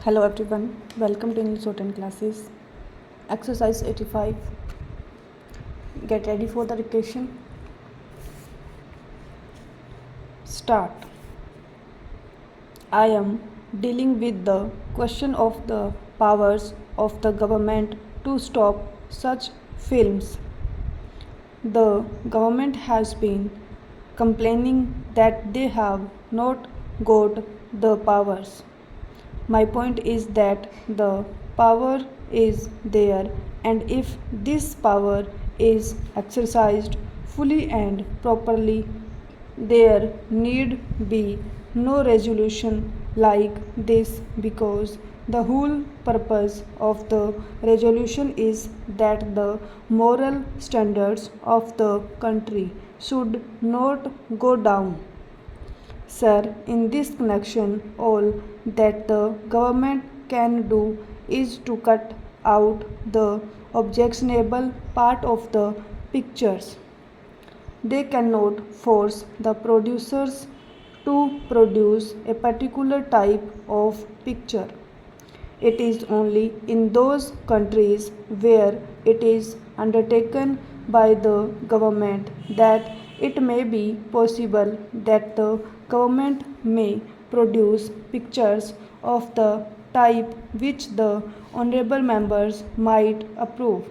Hello everyone, welcome to English Written classes. Exercise 85. Get ready for the dictation. Start. I am dealing with the question of the powers of the government to stop such films. The government has been complaining that they have not got the powers. My point is that the power is there, and if this power is exercised fully and properly, there need be no resolution like this, because the whole purpose of the resolution is that the moral standards of the country should not go down. Sir, in this connection, all that the government can do is to cut out the objectionable part of the pictures. They cannot force the producers to produce a particular type of picture. It is only in those countries where it is undertaken by the government that it may be possible that the government may produce pictures of the type which the honorable members might approve.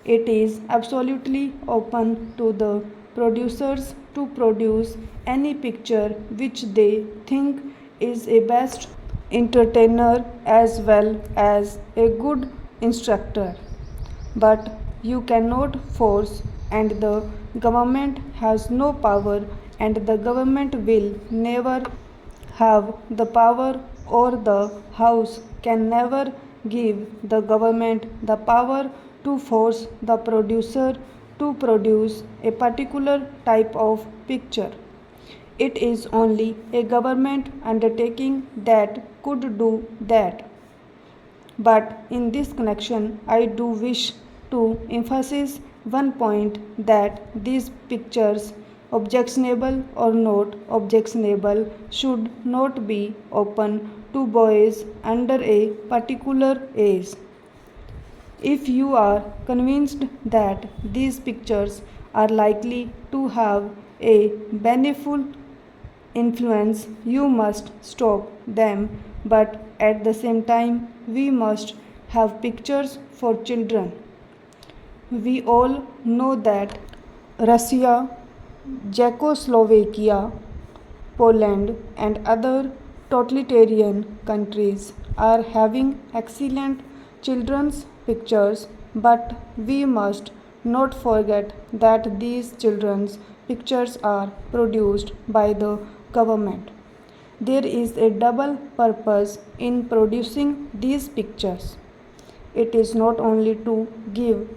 It is absolutely open to the producers to produce any picture which they think is a best entertainer as well as a good instructor. But you cannot force, and the government has no power, and the government will never have the power, or the House can never give the government the power to force the producer to produce a particular type of picture. It is only a government undertaking that could do that. But in this connection, I do wish to emphasize one point, that these pictures, objectionable or not objectionable, should not be open to boys under a particular age. If you are convinced that these pictures are likely to have a beneficial influence, you must stop them, but at the same time, we must have pictures for children. We all know that Russia, Czechoslovakia, Poland, and other totalitarian countries are having excellent children's pictures, but we must not forget that these children's pictures are produced by the government. There is a double purpose in producing these pictures. It is not only to give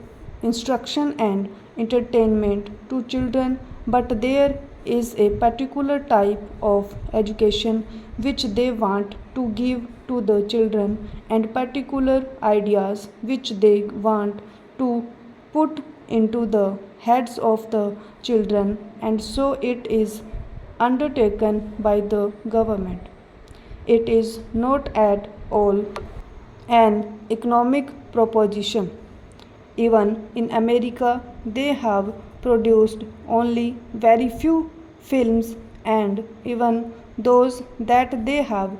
instruction and entertainment to children, but there is a particular type of education which they want to give to the children, and particular ideas which they want to put into the heads of the children, and so it is undertaken by the government. It is not at all an economic proposition. Even in America, they have produced only very few films, and even those that they have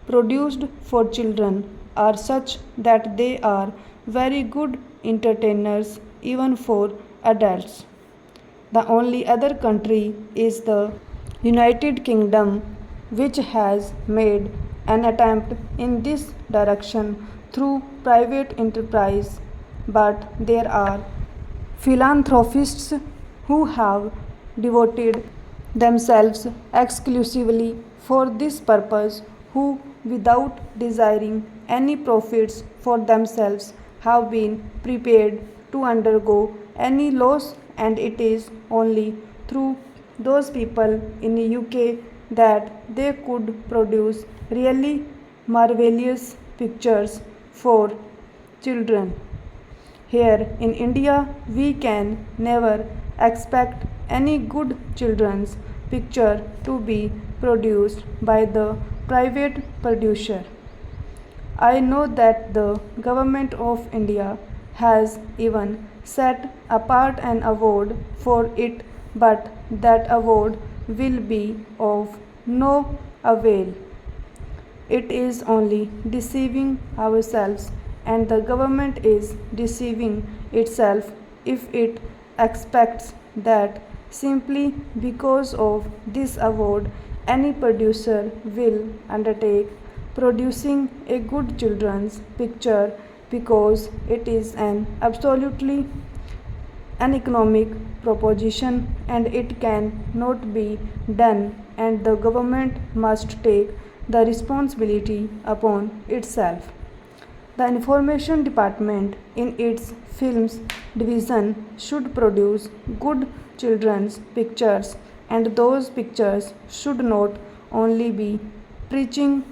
produced for children are such that they are very good entertainers even for adults. The only other country is the United Kingdom, which has made an attempt in this direction through private enterprise, but there are philanthropists who have devoted themselves exclusively for this purpose, who, without desiring any profits for themselves, have been prepared to undergo any loss, and it is only through those people in the UK that they could produce really marvelous pictures for children. Here in India, we can never expect any good children's picture to be produced by the private producer. I know that the Government of India has even set apart an award for it, but that award will be of no avail. It is only deceiving ourselves, and the government is deceiving itself if it expects that simply because of this award any producer will undertake producing a good children's picture because it is an absolutely an economic proposition and it can not be done, and the government must take the responsibility upon itself. The information department in its films division should produce good children's pictures, and those pictures should not only be preaching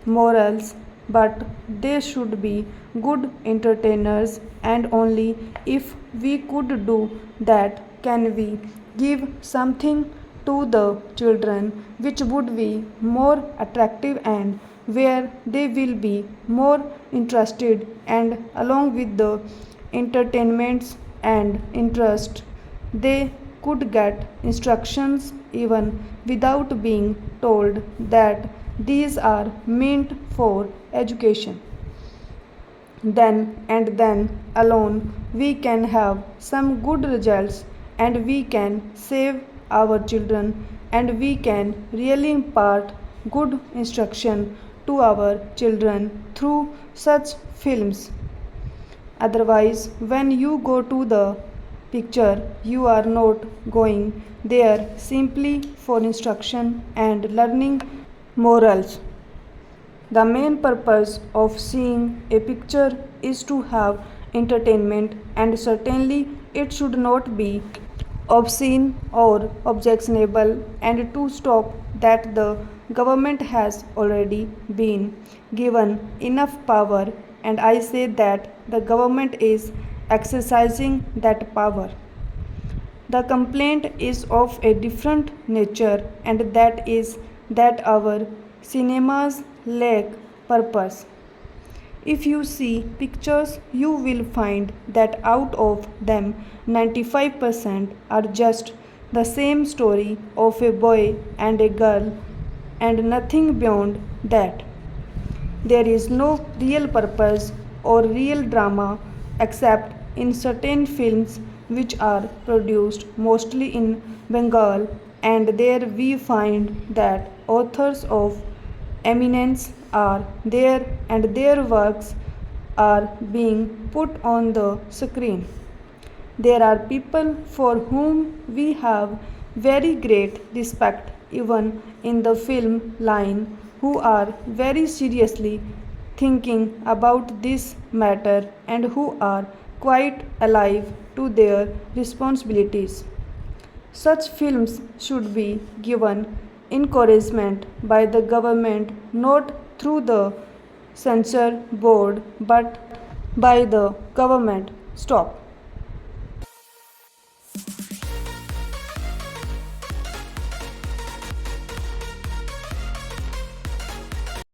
morals but they should be good entertainers, and only if we could do that can we give something to the children which would be more attractive and where they will be more interested, and along with the entertainments and interest they could get instructions even without being told that these are meant for education. Then alone we can have some good results, and we can save our children, and we can really impart good instruction to our children through such films. Otherwise, when you go to the picture, you are not going there simply for instruction and learning morals. The main purpose of seeing a picture is to have entertainment, and certainly it should not be obscene or objectionable, and to stop that the government has already been given enough power, and I say that the government is exercising that power. The complaint is of a different nature, and that is that our cinemas lack purpose. If you see pictures, you will find that out of them 95% are just the same story of a boy and a girl and nothing beyond that. There is no real purpose or real drama except in certain films which are produced mostly in Bengal, and there we find that authors of eminence are there and their works are being put on the screen. There are people for whom we have very great respect even in the film line who are very seriously thinking about this matter and who are quite alive to their responsibilities. Such films should be given encouragement by the government, not through the censor board but by the government. Stop.